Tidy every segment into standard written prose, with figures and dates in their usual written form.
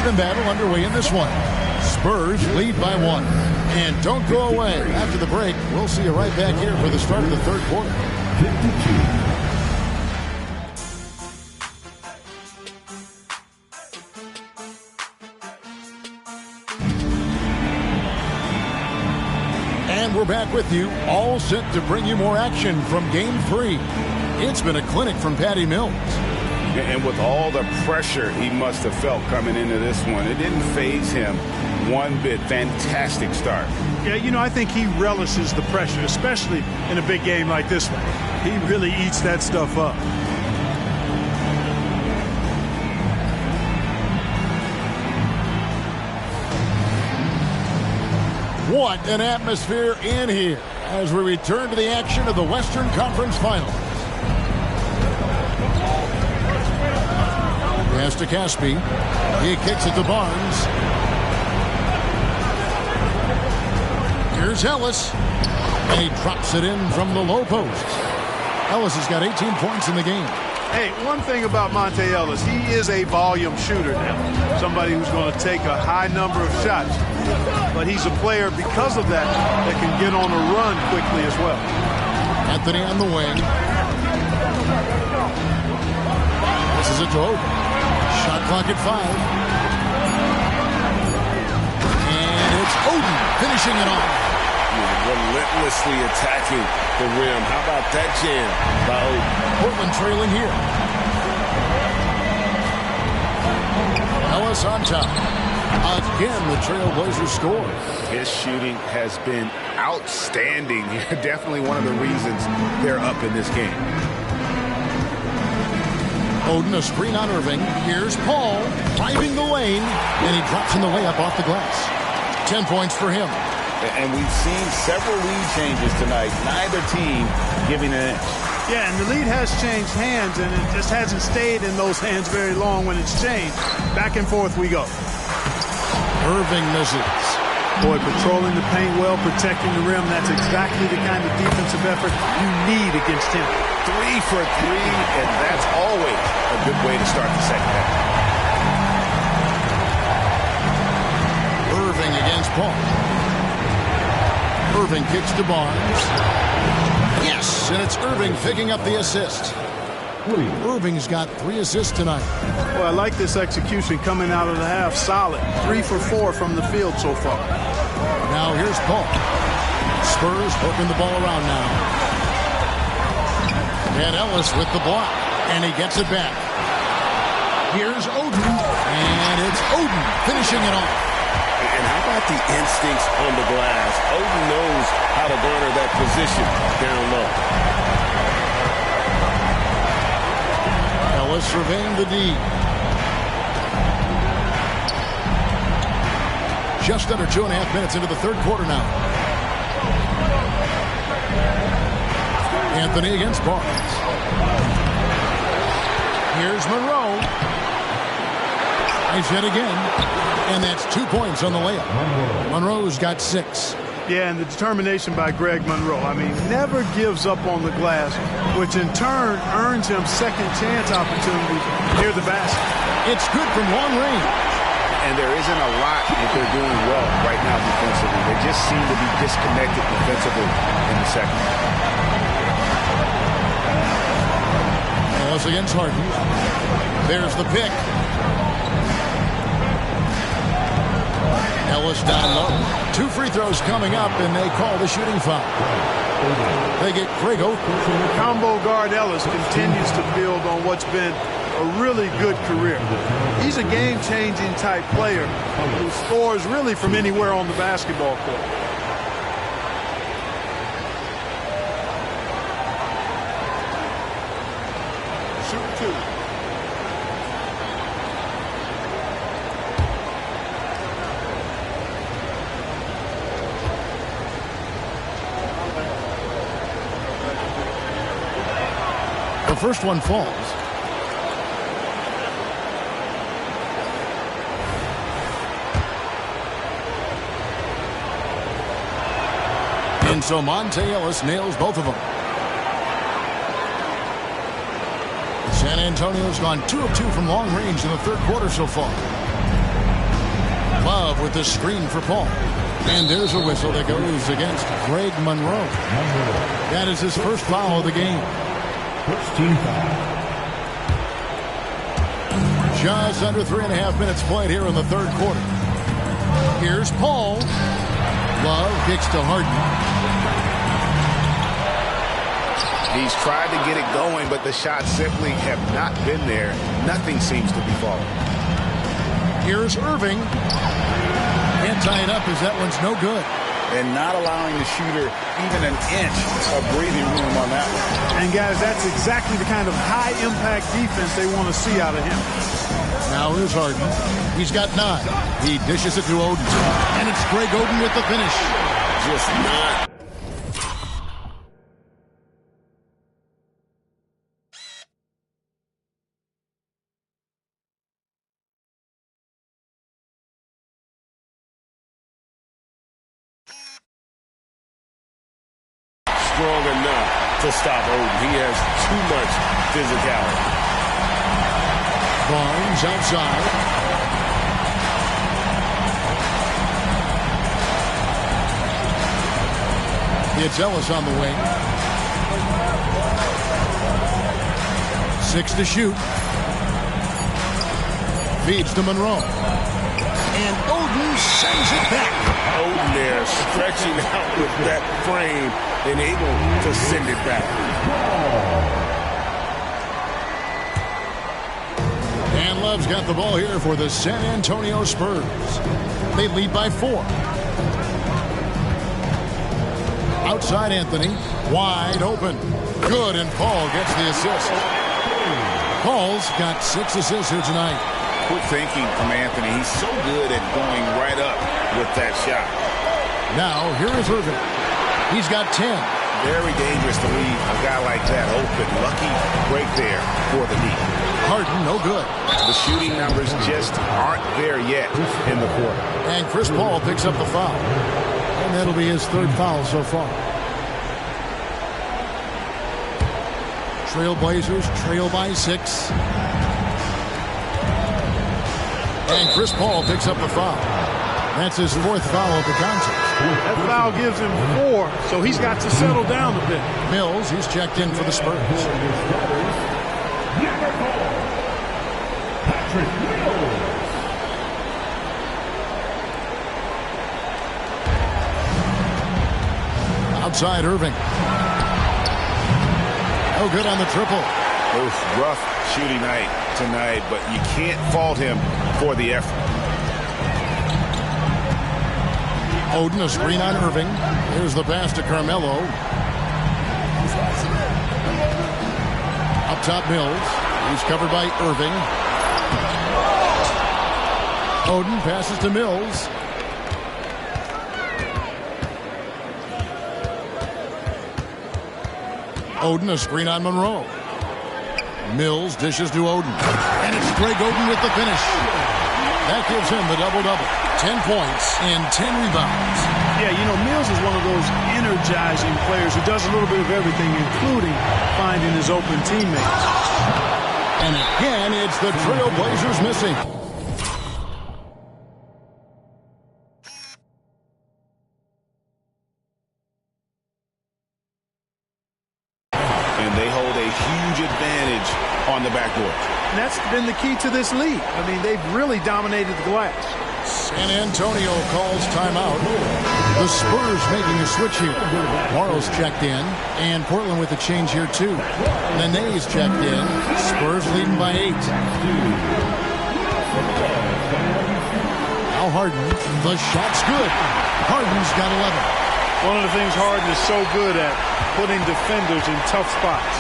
defensive battle underway in this one. Spurs lead by 1. And don't go away. After the break, we'll see you right back here for the start of the third quarter. 52. And we're back with you, all set to bring you more action from Game 3. It's been a clinic from Patty Mills. And with all the pressure he must have felt coming into this one, it didn't faze him one bit. Fantastic start. Yeah, you know, I think he relishes the pressure, especially in a big game like this one. He really eats that stuff up. What an atmosphere in here as we return to the action of the Western Conference Finals. Pass to Caspi. He kicks it to Barnes. Here's Ellis. And he drops it in from the low post. Ellis has got 18 points in the game. Hey, one thing about Monte Ellis, he is a volume shooter now. Somebody who's going to take a high number of shots. But he's a player, because of that can get on a run quickly as well. Anthony on the wing. This is a Joe. Shot clock at 5. And it's Oden finishing it off. Relentlessly attacking the rim. How about that jam by Oden? Portland trailing here. Ellis on top. Again, the Trailblazers score. His shooting has been outstanding. Definitely one of the reasons they're up in this game. Oden, a screen on Irving. Here's Paul driving the lane, and he drops in the layup off the glass. 10 points for him. And we've seen several lead changes tonight. Neither team giving an inch. Yeah, and the lead has changed hands, and it just hasn't stayed in those hands very long when it's changed. Back and forth we go. Irving misses. Boy, patrolling the paint well, protecting the rim. That's exactly the kind of defensive effort you need against him. 3 for 3, and that's always a good way to start the second half. Irving against Paul. Irving kicks to Barnes. Yes, and it's Irving picking up the assist. Irving's got 3 assists tonight. Well, I like this execution coming out of the half. Solid. 3 for 4 from the field so far. Now here's Paul. Spurs working the ball around now. And Ellis with the block. And he gets it back. Here's Oden. And it's Oden finishing it off. And how about the instincts on the glass? Oden knows how to garner that position down low. Ellis surveying the D. Just under 2.5 minutes into the third quarter now. Anthony against Barnes. Here's Monroe. Nice hit again. And that's 2 points on the layup. Monroe's got 6. Yeah, and the determination by Greg Monroe. I mean, never gives up on the glass, which in turn earns him second chance opportunities near the basket. It's good from long range. And there isn't a lot that they're doing well right now defensively. They just seem to be disconnected defensively in the second. Ellis against Harden. There's the pick. Ellis down low. 2 free throws coming up, and they call the shooting foul. They get Greg Oden. Combo guard Ellis continues to build on what's been a really good career. He's a game-changing type player who scores really from anywhere on the basketball court. Shoot 2. The first one falls. And so Monte Ellis nails both of them. San Antonio's gone 2 of 2 from long range in the third quarter so far. Love with the screen for Paul. And there's a whistle that goes against Greg Monroe. That is his first foul of the game. First team foul. Just under 3.5 minutes played here in the third quarter. Here's Paul. Love kicks to Harden. He's tried to get it going, but the shots simply have not been there. Nothing seems to be falling. Here's Irving. Can't tie it up as that one's no good. And not allowing the shooter even an inch of breathing room on that one. And, guys, that's exactly the kind of high-impact defense they want to see out of him. Now here's Harden. He's got 9. He dishes it to Oden. And it's Greg Oden with the finish. Just not. Strong enough to stop Oden. He has too much physicality. Barnes outside. It's Ellis on the wing. 6 to shoot. Feeds to Monroe. And Oden sends it back. Oden there stretching out with that frame and able to send it back. And Love's got the ball here for the San Antonio Spurs. They lead by 4. Outside Anthony. Wide open. Good, and Paul gets the assist. Paul's got 6 assists here tonight. Quick thinking from Anthony. He's so good at going right up with that shot. Now, here is Irving. He's got 10. Very dangerous to leave a guy like that open. Lucky break there for the Heat. Harden, no good. The shooting numbers just aren't there yet in the quarter. And Chris Paul picks up the foul. And that'll be his 3rd foul so far. Trailblazers trail by 6. And Chris Paul picks up the foul. That's his 4th foul of the contest. That foul gives him 4, so he's got to settle down a bit. Mills, he's checked in for the Spurs. Outside Irving. No good on the triple. Oof, rough shooting night tonight, but you can't fault him for the effort. Oden, a screen on Irving. Here's the pass to Carmelo. Up top Mills. He's covered by Irving. Oden passes to Mills. Oden, a screen on Monroe. Mills dishes to Oden. And it's Greg Oden with the finish. That gives him the double-double. 10 points and 10 rebounds. Yeah, you know, Mills is one of those energizing players who does a little bit of everything, including finding his open teammates. And again, it's the Trailblazers missing. And they hold a huge advantage on the backboard. And that's been the key to this league. I mean, they've really dominated the glass. San Antonio calls timeout. The Spurs making a switch here. Morrow's checked in, and Portland with a change here too. Nene's checked in. Spurs leading by 8. Now Harden. The shot's good. Harden's got 11. One of the things Harden is so good at, putting defenders in tough spots.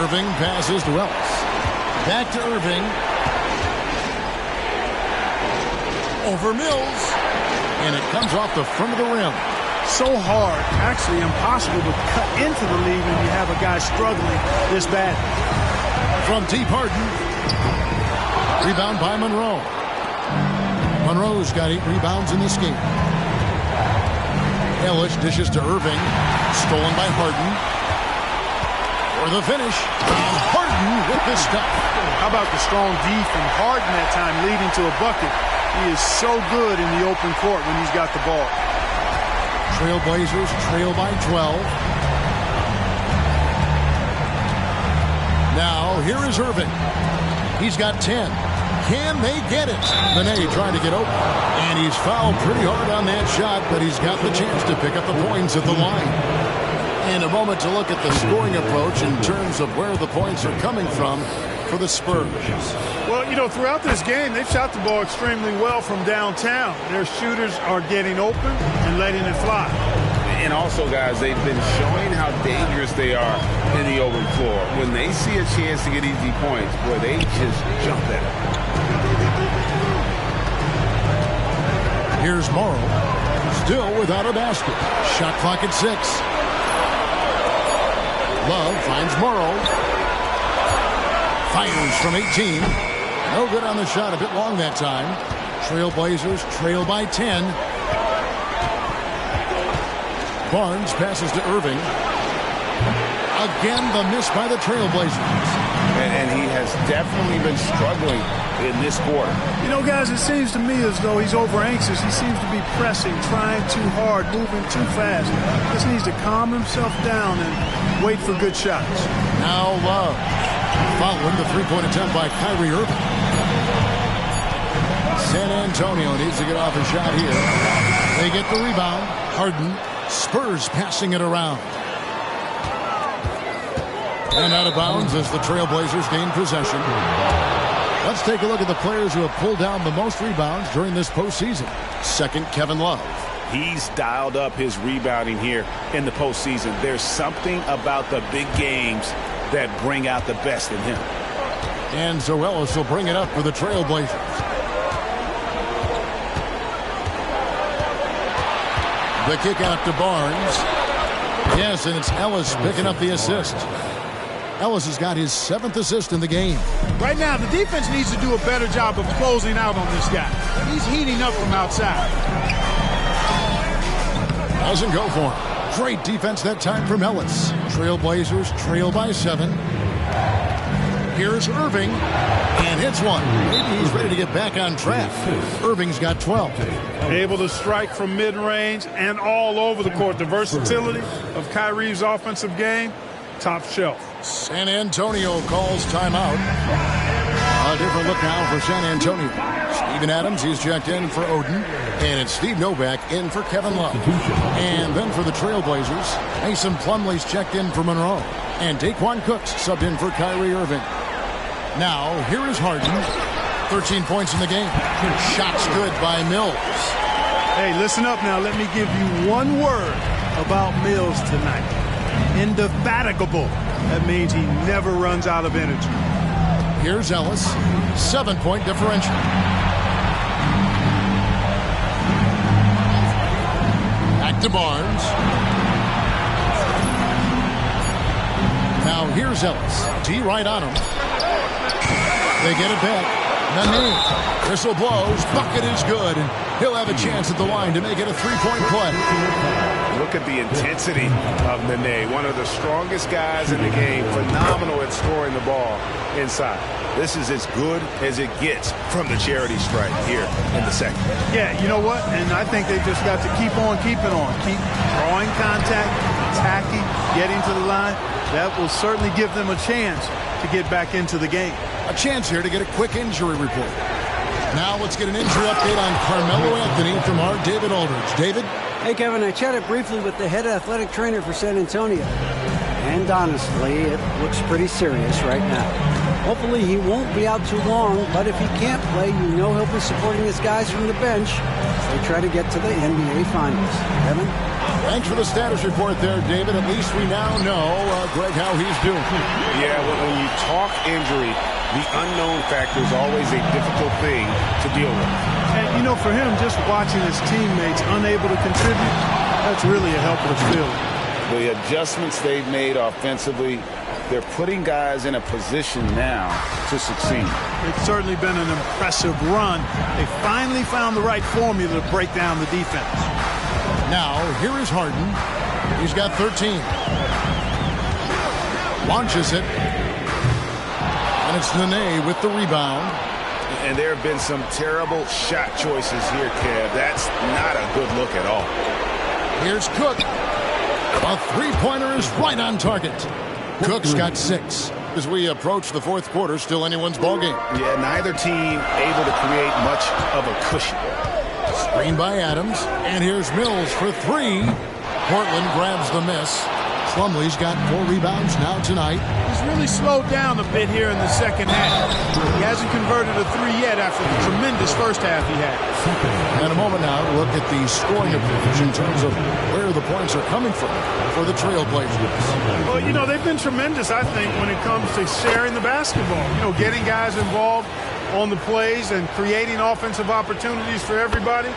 Irving passes to Ellis. Back to Irving. Over Mills. And it comes off the front of the rim. So hard, actually impossible to cut into the lead when you have a guy struggling this bad. From deep Harden. Rebound by Monroe. Monroe's got 8 rebounds in this game. Ellis dishes to Irving. Stolen by Harden. For the finish. And Harden Harden with the stuff. How about the strong D from Harden that time leading to a bucket? He is so good in the open court when he's got the ball. Trailblazers trail by 12. Now, here is Irving. He's got 10. Can they get it? Nene trying to get open. And he's fouled pretty hard on that shot, but he's got the chance to pick up the points at the line. In a moment to look at the scoring approach in terms of where the points are coming from for the Spurs. Well, you know, throughout this game, they've shot the ball extremely well from downtown. Their shooters are getting open and letting it fly. And also, guys, they've been showing how dangerous they are in the open floor. When they see a chance to get easy points, boy, they just jump at it. Here's Morrow, still without a basket. Shot clock at 6. Love finds Morrow. Fires from 18. No good on the shot, a bit long that time. Trailblazers trail by 10. Barnes passes to Irving. Again, the miss by the Trailblazers. And he has definitely been struggling in this quarter. You know, guys, it seems to me as though he's over anxious. He seems to be pressing, trying too hard, moving too fast. Just needs to calm himself down and wait for good shots. Now Love. Following the three-point attempt by Kyrie Irving. San Antonio needs to get off a shot here. They get the rebound. Harden. Spurs passing it around. And out of bounds as the Trailblazers gain possession. Let's take a look at the players who have pulled down the most rebounds during this postseason. Second, Kevin Love. He's dialed up his rebounding here in the postseason. There's something about the big games that bring out the best in him. And Zoelis will bring it up for the Trailblazers. The kick out to Barnes. Yes, and it's Ellis picking up the assist. Ellis has got his 7th assist in the game. Right now, the defense needs to do a better job of closing out on this guy. He's heating up from outside. Doesn't go for him. Great defense that time from Ellis. Trailblazers trail by 7. Here's Irving, and hits one. Maybe he's ready to get back on track. Irving's got 12. Able to strike from mid-range and all over the court. The versatility of Kyrie's offensive game, top shelf. San Antonio calls timeout. A different look now for San Antonio. Steven Adams, he's checked in for Oden. And it's Steve Novak in for Kevin Love. And then for the Trailblazers, Mason Plumlee's checked in for Monroe. And Daquan Cook's subbed in for Kyrie Irving. Now, here is Harden. 13 points in the game. Shots good by Mills. Hey, listen up now. Let me give you one word about Mills tonight. Indefatigable. That means he never runs out of energy. Here's Ellis. 7-point differential. Back to Barnes. Now here's Ellis. T right on him. They get it back. Nene. Whistle blows. Bucket is good. And he'll have a chance at the line to make it a 3-point play. Look at the intensity of Nene. One of the strongest guys in the game. Phenomenal at scoring the ball inside. This is as good as it gets from the charity stripe here in the second. Yeah, you know what? And I think they just got to keep on keeping on. Keep drawing contact, attacking, getting to the line. That will certainly give them a chance to get back into the game. A chance here to get a quick injury report. Now let's get an injury update on Carmelo Anthony from our David Aldridge. David? Hey, Kevin, I chatted briefly with the head athletic trainer for San Antonio. And honestly, it looks pretty serious right now. Hopefully he won't be out too long, but if he can't play, you know he'll be supporting his guys from the bench as they try to get to the NBA Finals. Kevin? Thanks for the status report there, David. At least we now know, Greg, how he's doing. Yeah, when you talk injury, the unknown factor is always a difficult thing to deal with. And, you know, for him, just watching his teammates unable to contribute, that's really a helpless feeling. The adjustments they've made offensively, they're putting guys in a position now to succeed. It's certainly been an impressive run. They finally found the right formula to break down the defense. Now, here is Harden. He's got 13. Launches it. And it's Nene with the rebound. And there have been some terrible shot choices here, Kev. That's not a good look at all. Here's Cook. A three-pointer is right on target. Cook's got 6. As we approach the fourth quarter, still anyone's ballgame. Yeah, neither team able to create much of a cushion. Screen by Adams. And here's Mills for 3. Portland grabs the miss. Plumlee's got 4 rebounds now tonight. He's really slowed down a bit here in the second half. He hasn't converted a 3 yet after the tremendous first half he had. And a moment now to look at the scoring approach in terms of where the points are coming from for the Trailblazers. Well, you know, they've been tremendous, I think, when it comes to sharing the basketball. You know, getting guys involved on the plays and creating offensive opportunities for everybody.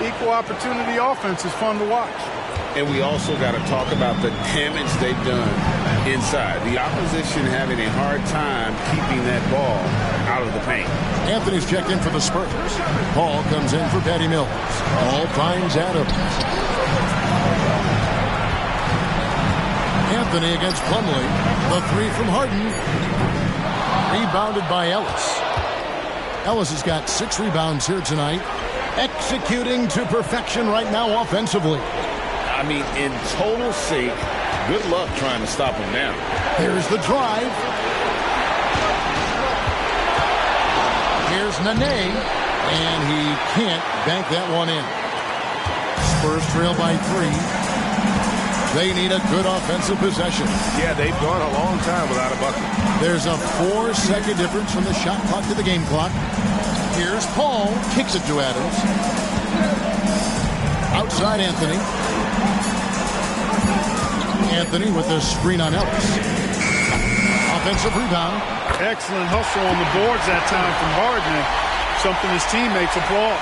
Equal opportunity offense is fun to watch. And we also got to talk about the damage they've done inside. The opposition having a hard time keeping that ball out of the paint. Anthony's checked in for the Spurs. Paul comes in for Patty Mills. Paul finds Adams. Anthony against Plumlee. The 3 from Harden. Rebounded by Ellis. Ellis has got 6 rebounds here tonight. Executing to perfection right now offensively. I mean, in total sync. Good luck trying to stop him now. Here's the drive. Here's Nene. And he can't bank that one in. Spurs trail by 3. They need a good offensive possession. Yeah, they've gone a long time without a bucket. There's a 4-second difference from the shot clock to the game clock. Here's Paul. Kicks it to Adams. Outside Anthony. Anthony with the screen on Ellis. Offensive rebound. Excellent hustle on the boards that time from Harden. Something his teammates applaud.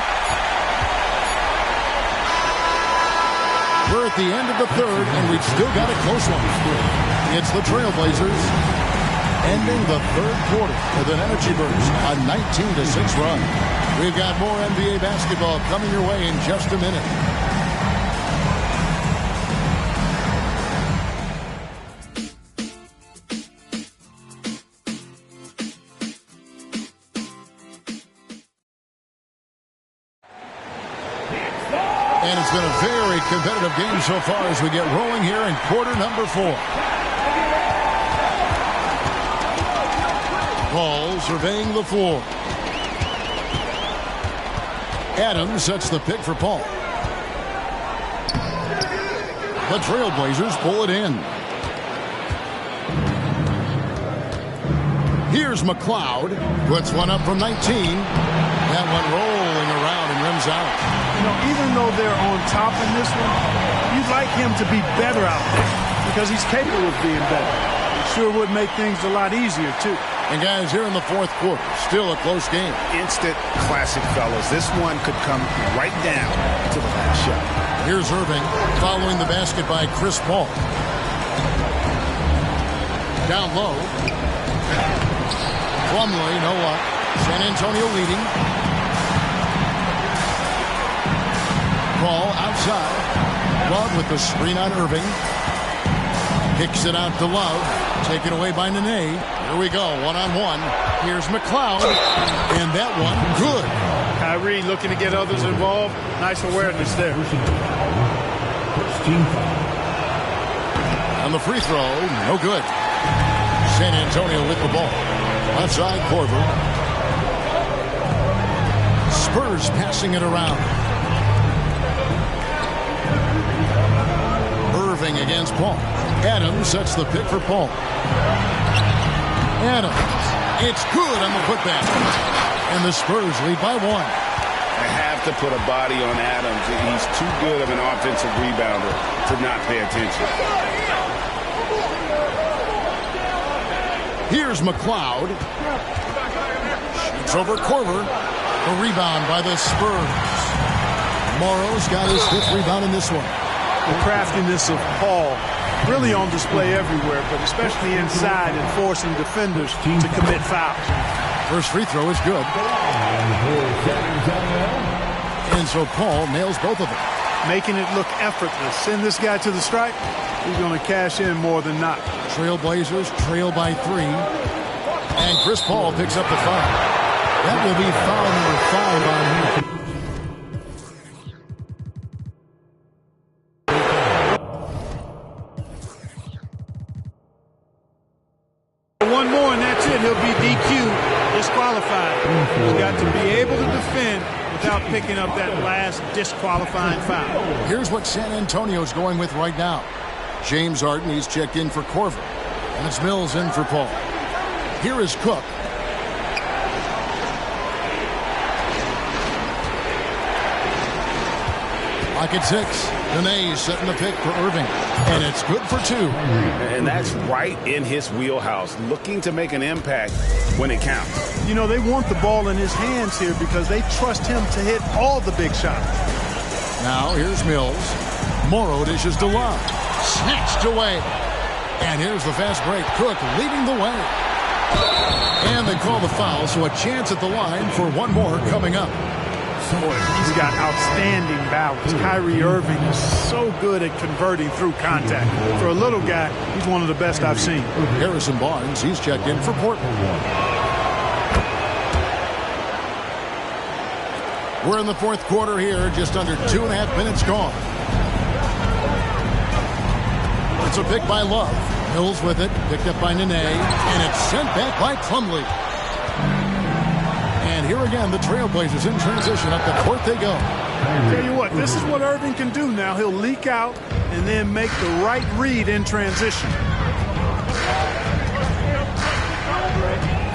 We're at the end of the third, and we've still got a close one. It's the Trailblazers ending the third quarter with an energy burst, a 19-6 run. We've got more NBA basketball coming your way in just a minute. And it's been a very competitive game so far as we get rolling here in quarter number 4. Paul surveying the floor. Adams sets the pick for Paul. The Trailblazers pull it in. Here's McLeod. Puts one up from 19. That one rolling around and rims out. You know, even though they're on top in this one, you'd like him to be better out there because he's capable of being better. It sure would make things a lot easier, too. And guys, here in the fourth quarter, still a close game. Instant classic, fellas. This one could come right down to the last shot. Here's Irving following the basket by Chris Paul. Down low. Plumlee, no luck. San Antonio leading. Paul outside. Love with the screen on Irving. Kicks it out to Love. Taken away by Nene. Here we go, one-on-one. Here's McLeod. And that one, good. Kyrie looking to get others involved. Nice awareness there. On the free throw, no good. San Antonio with the ball. Outside Korver. Spurs passing it around. Irving against Paul. Adams sets the pick for Paul. Adams. It's good on the putback. And the Spurs lead by 1. I have to put a body on Adams. He's too good of an offensive rebounder to not pay attention. Here's McLeod. Shoots over Korver. A rebound by the Spurs. Morrow's got his 5th rebound in this one. The craftiness of Paul really on display everywhere, but especially inside and forcing defenders to commit fouls. First free throw is good. And so Paul nails both of them. Making it look effortless. Send this guy to the stripe, he's going to cash in more than not. Trailblazers trail by 3. And Chris Paul picks up the foul. That will be foul number 5 on him. One more and that's it. He'll be DQ, disqualified. He's got to be able to defend without picking up that last disqualifying foul. Here's what San Antonio's going with right now. James Harden, he's checked in for Corver. And it's Mills in for Paul. Here is Cook. Pocket 6. Nene setting the pick for Irving. And it's good for 2. And that's right in his wheelhouse, looking to make an impact when it counts. You know, they want the ball in his hands here because they trust him to hit all the big shots. Now here's Mills. Morrow dishes to Love. Snatched away. And here's the fast break. Cook leading the way. And they call the foul, so a chance at the line for one more coming up. Boy, he's got outstanding balance. Kyrie Irving is so good at converting through contact. For a little guy, he's one of the best I've seen. Harrison Barnes, he's checked in for Portland. We're in the fourth quarter here, just under 2.5 minutes gone. It's a pick by Love. Mills with it, picked up by Nene, and it's sent back by Plumlee. And here again, the Trailblazers in transition. Up the court they go. Tell you what, this is what Irving can do now. He'll leak out and then make the right read in transition.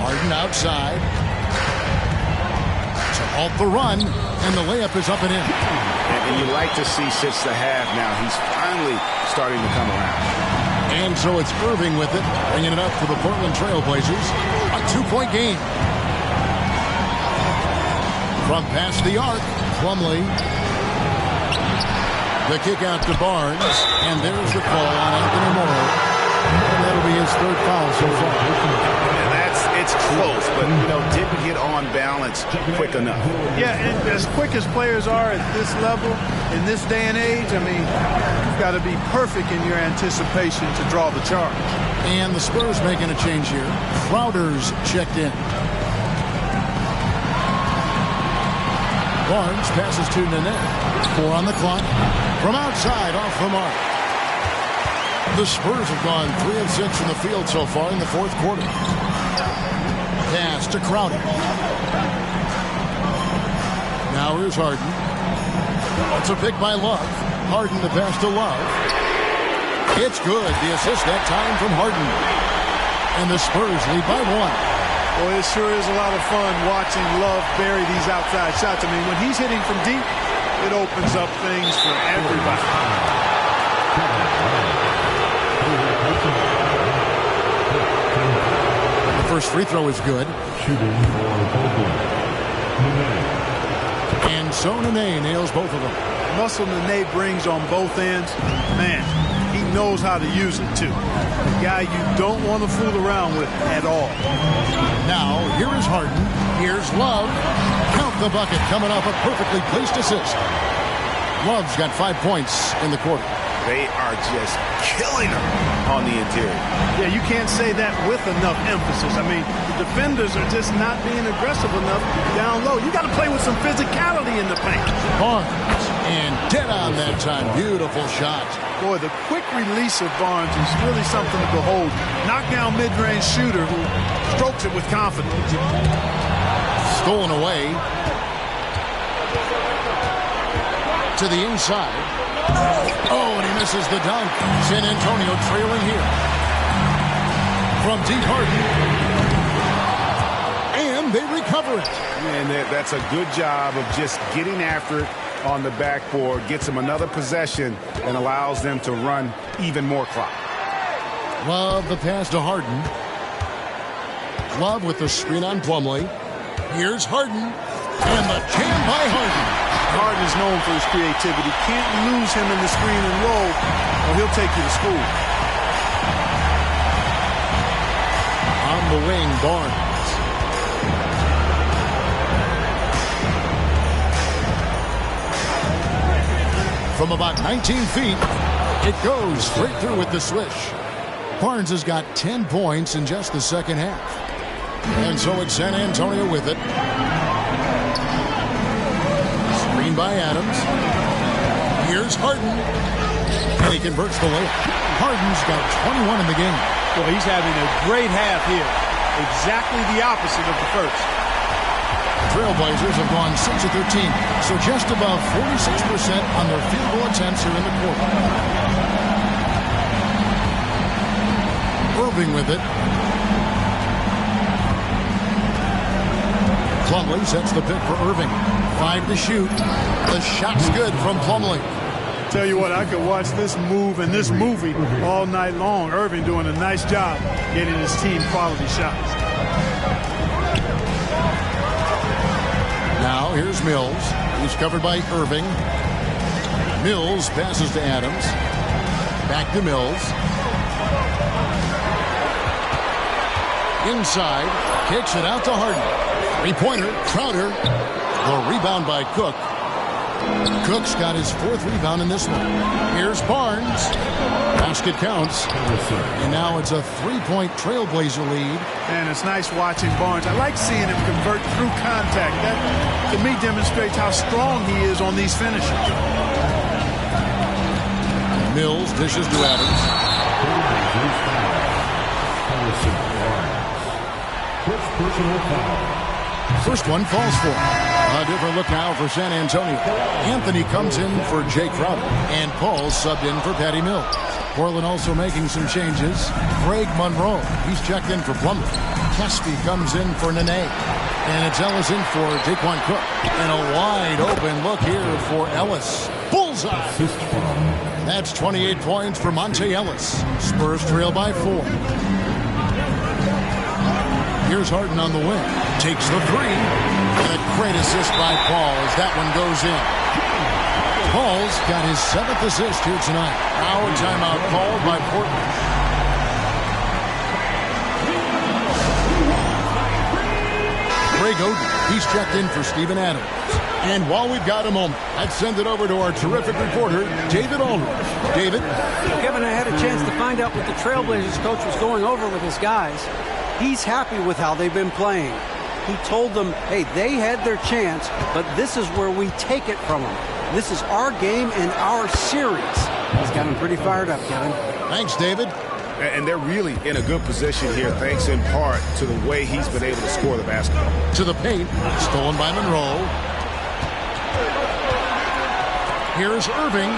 Harden outside. To halt the run, and the layup is up and in. And you like to see since the half now, he's finally starting to come around. And so it's Irving with it, bringing it up for the Portland Trailblazers. A 2-point game. From past the arc, Plumlee. The kick out to Barnes. And there's the call on Anthony Morrow. And that'll be his third foul so far. And it's close, but didn't get on balance quick enough. Yeah, and as quick as players are at this level, in this day and age, I mean, you've got to be perfect in your anticipation to draw the charge. And the Spurs making a change here. Crowder's checked in. Barnes passes to Nene. 4 on the clock. From outside, off the mark. The Spurs have gone 3 of 6 from the field so far in the fourth quarter. Pass to Crowder. Now here's Harden. It's a pick by Love. Harden to pass to Love. It's good. The assist that time from Harden. And the Spurs lead by 1. Boy, it sure is a lot of fun watching Love bury these outside shots. I mean, when he's hitting from deep, it opens up things for everybody. The first free throw is good. And so Nene nails both of them. Muscle Nene brings on both ends. Man, he knows how to use it, too. A guy you don't want to fool around with at all. Now, here is Harden. Here's Love. Count the bucket coming off a perfectly placed assist. Love's got 5 points in the quarter. They are just killing him on the interior. Yeah, you can't say that with enough emphasis. I mean, the defenders are just not being aggressive enough down low. You got to play with some physicality in the paint. Barnes, and dead on that time. Beautiful shot. Boy, the quick release of Barnes is really something to behold. Knockdown mid-range shooter who strokes it with confidence. Stolen away. To the inside. Oh, and he misses the dunk. San Antonio trailing here. From deep Harden. And they recover it. And that's a good job of just getting after it on the backboard. Gets them another possession and allows them to run even more clock. Love the pass to Harden. Love with the screen on Plumlee. Here's Harden. And the jam by Harden. Harden is known for his creativity. Can't lose him in the screen and roll, or he'll take you to school. On the wing, Barnes. From about 19 feet, it goes straight through with the swish. Barnes has got 10 points in just the second half. And so it's San Antonio with it. Screen by Adams. Here's Harden. And he converts the layup. Harden's got 21 in the game. Well, he's having a great half here. Exactly the opposite of the first. Trailblazers have gone 6 of 13, so just above 46% on their field goal attempts here in the quarter. Irving with it. Plumlee sets the pick for Irving. 5 to shoot. The shot's good from Plumlee. Tell you what, I could watch this move and this movie all night long. Irving doing a nice job getting his team quality shots. Now here's Mills. He's covered by Irving. Mills passes to Adams. Back to Mills. Inside. Kicks it out to Harden. Three-pointer. Crowder. The rebound by Cook. Cook's got his 4th rebound in this one. Here's Barnes. Basket counts. And now it's a 3-point Trailblazer lead. And it's nice watching Barnes. I like seeing him convert through contact. That, to me, demonstrates how strong he is on these finishes. Mills dishes to Adams. First one falls for him. A different look now for San Antonio. Anthony comes in for Jay Crowder. And Paul subbed in for Patty Mills. Portland also making some changes. Greg Monroe, he's checked in for Plumlee. Caspi comes in for Nene. And it's Ellis in for Daquan Cook. And a wide open look here for Ellis. Bullseye! That's 28 points for Monte Ellis. Spurs trail by 4. Here's Harden on the wing. Takes the 3. And a great assist by Paul as that one goes in. Paul's got his 7th assist here tonight. Now a timeout called by Portland. Greg Oden, he's checked in for Steven Adams. And while we've got a moment, let's send it over to our terrific reporter, David Aldridge. David? Kevin, I had a chance to find out what the Trailblazers coach was going over with his guys. He's happy with how they've been playing. He told them, hey, they had their chance, but this is where we take it from them. This is our game and our series. He's got them pretty fired up, Kevin. Thanks, David. And they're really in a good position here, thanks in part to the way he's been able to score the basketball. To the paint, stolen by Monroe. Here's Irving.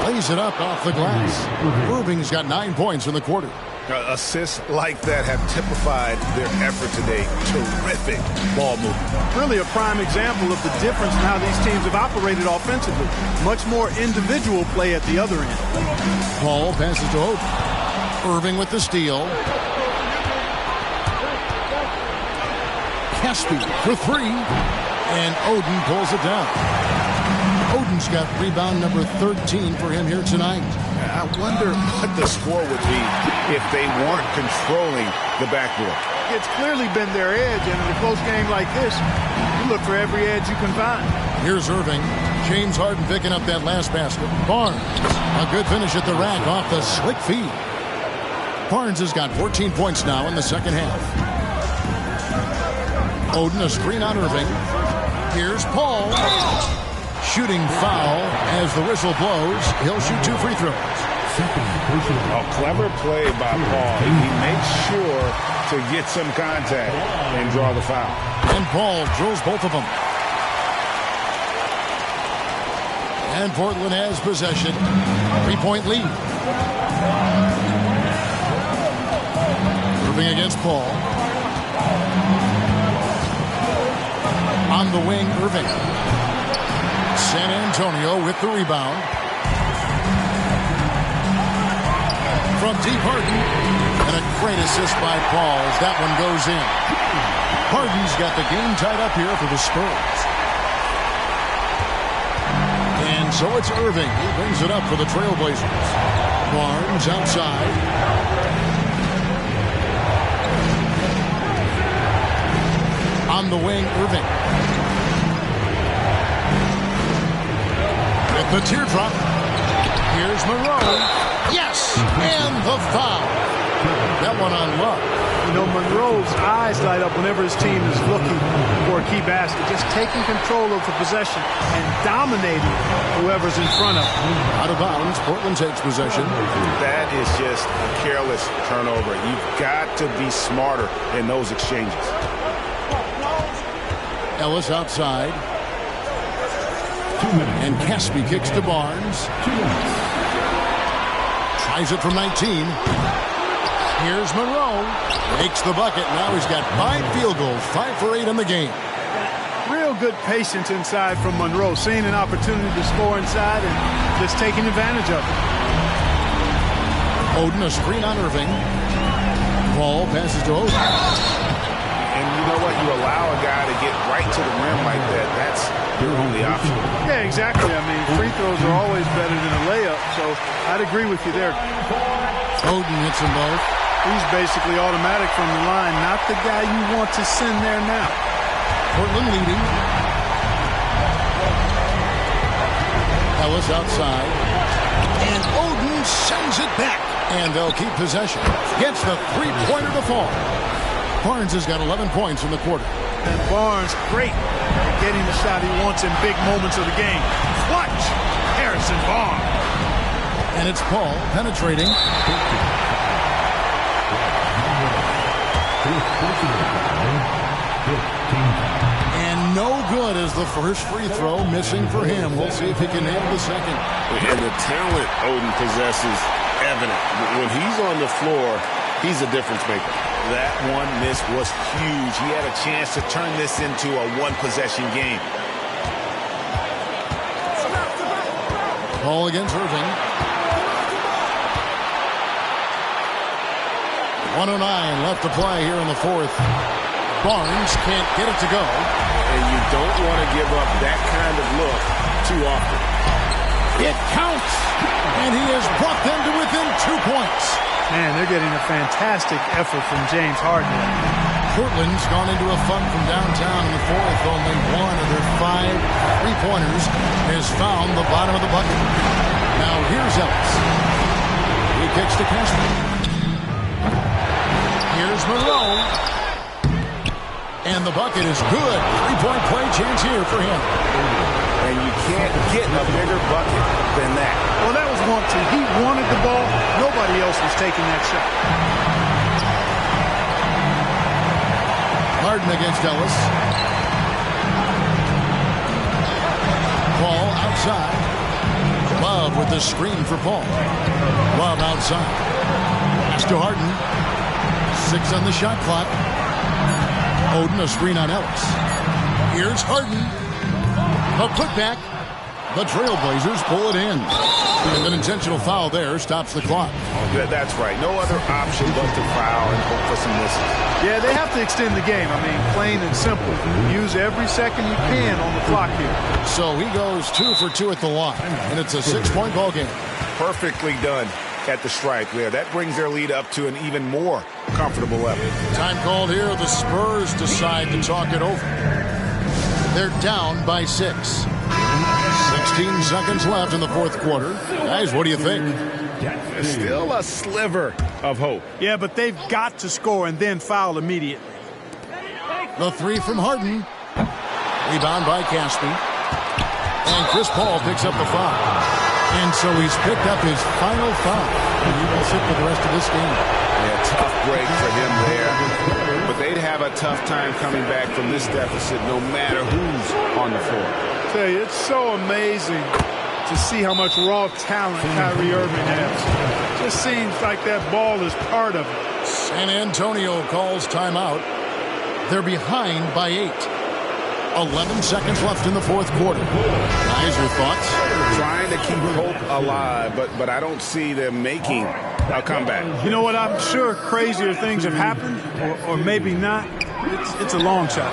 Lays it up off the glass. Irving's got 9 points in the quarter. Assists like that have typified their effort today. Terrific ball movement. Really a prime example of the difference in how these teams have operated offensively. Much more individual play at the other end. Paul passes to Oden. Irving with the steal. Caspi for 3. And Oden pulls it down. Oden's got rebound number 13 for him here tonight. I wonder what the score would be if they weren't controlling the backboard. It's clearly been their edge, and in a close game like this, you look for every edge you can find. Here's Irving. James Harden picking up that last basket. Barnes, a good finish at the rack off the slick feed. Barnes has got 14 points now in the second half. Oden, a screen on Irving. Here's Paul. Shooting foul as the whistle blows. He'll shoot 2 free throws. A clever play by Paul. He makes sure to get some contact and draw the foul. And Paul drills both of them. And Portland has possession. 3-point lead. Irving against Paul. On the wing, Irving. San Antonio with the rebound. From deep, Harden. And a great assist by Paul as that one goes in. Harden's got the game tied up here for the Spurs. And so it's Irving. He brings it up for the Trailblazers. Barnes outside. On the wing, Irving. With the teardrop. Here's Monroe. Yes! And the foul. That one on Love. You know, Monroe's eyes light up whenever his team is looking for a key basket. Just taking control of the possession and dominating whoever's in front of him. Out of bounds, Portland takes possession. That is just a careless turnover. You've got to be smarter in those exchanges. Ellis outside. And Caspi kicks to Barnes. Tries it from 19. Here's Monroe. Makes the bucket. Now he's got 5 field goals. 5 for 8 in the game. Real good patience inside from Monroe. Seeing an opportunity to score inside and just taking advantage of it. Oden, a screen on Irving. Ball passes to Oden. And you know what? You allow a guy to get right to the rim like that. That's your only option. Yeah, exactly. I mean, free throws are always better than a layup, so I'd agree with you there. Oden hits them both. He's basically automatic from the line, not the guy you want to send there now. Portland leading. Ellis outside. And Oden sends it back. And they'll keep possession. Gets the three-pointer to fall. Barnes has got 11 points in the quarter. And Barnes, great at getting the shot he wants in big moments of the game. Clutch! Harrison Barnes. And it's Paul penetrating. And no good as the first free throw missing for him. We'll see if he can nail the second. And the talent Oden possesses evident. When he's on the floor, he's a difference maker. That one miss was huge. He had a chance to turn this into a one-possession game. Ball against Irving. 1:09 left to play here in the fourth. Barnes can't get it to go. And you don't want to give up that kind of look too often. It counts. And he has brought them to within 2 points. Man, they're getting a fantastic effort from James Harden. Portland's gone into a funk from downtown in the fourth. Only one of their 5 three-pointers has found the bottom of the bucket. Now here's Ellis. He kicks to Casper. Here's Monroe. And the bucket is good. 3-point play chance here for him. And you can't get a bigger bucket than that. Well, that was want to. He wanted the ball. Nobody else was taking that shot. Harden against Ellis. Paul outside. Love with the screen for Paul. Love outside. Pass to Harden. 6 on the shot clock. Oden, a screen on Ellis. Here's Harden. A putback. The Trailblazers pull it in. And an intentional foul there stops the clock. That's right. No other option but to foul and hope for some misses. Yeah, they have to extend the game. I mean, plain and simple. Use every second you can on the clock here. So he goes 2 for 2 at the line. And it's a 6-point ball game. Perfectly done at the stripe there. That brings their lead up to an even more comfortable level. Time called here. The Spurs decide to talk it over. They're down by 6. 16 seconds left in the fourth quarter. Guys, what do you think? Still a sliver of hope. Yeah, but they've got to score and then foul immediately. The 3 from Harden. Rebound by Caspi. And Chris Paul picks up the foul. And so he's picked up his final foul. And he will sit for the rest of this game. Yeah, tough break for him there. But they'd have a tough time coming back from this deficit no matter who's on the floor. I tell you, it's so amazing to see how much raw talent Kyrie Irving has. Just seems like that ball is part of it. San Antonio calls timeout. They're behind by 8. 11 seconds left in the fourth quarter. Guys, your thoughts? Trying to keep hope alive, but I don't see them making a comeback. You know what? I'm sure crazier things have happened, or maybe not. It's a long shot.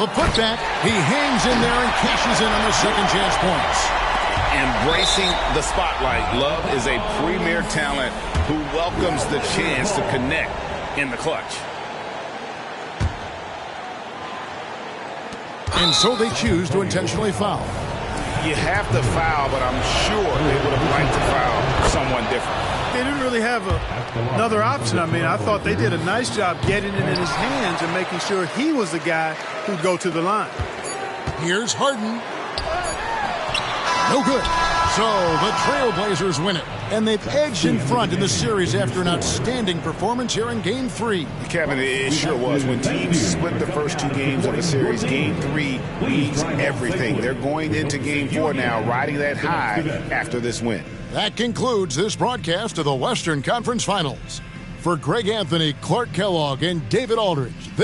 The putback. He hangs in there and cashes in on the second chance points. Embracing the spotlight. Love is a premier talent who welcomes the chance to connect in the clutch. And so they choose to intentionally foul. You have to foul, but I'm sure they would have liked to foul someone different. They didn't really have another option. I mean, I thought they did a nice job getting it in his hands and making sure he was the guy who'd go to the line. Here's Harden. No good. So the Trailblazers win it, and they've edged in front in the series after an outstanding performance here in Game 3. Kevin, it sure was. When teams split the first 2 games of a series, Game 3 means everything. They're going into Game 4 now, riding that high after this win. That concludes this broadcast of the Western Conference Finals. For Greg Anthony, Clark Kellogg, and David Aldridge,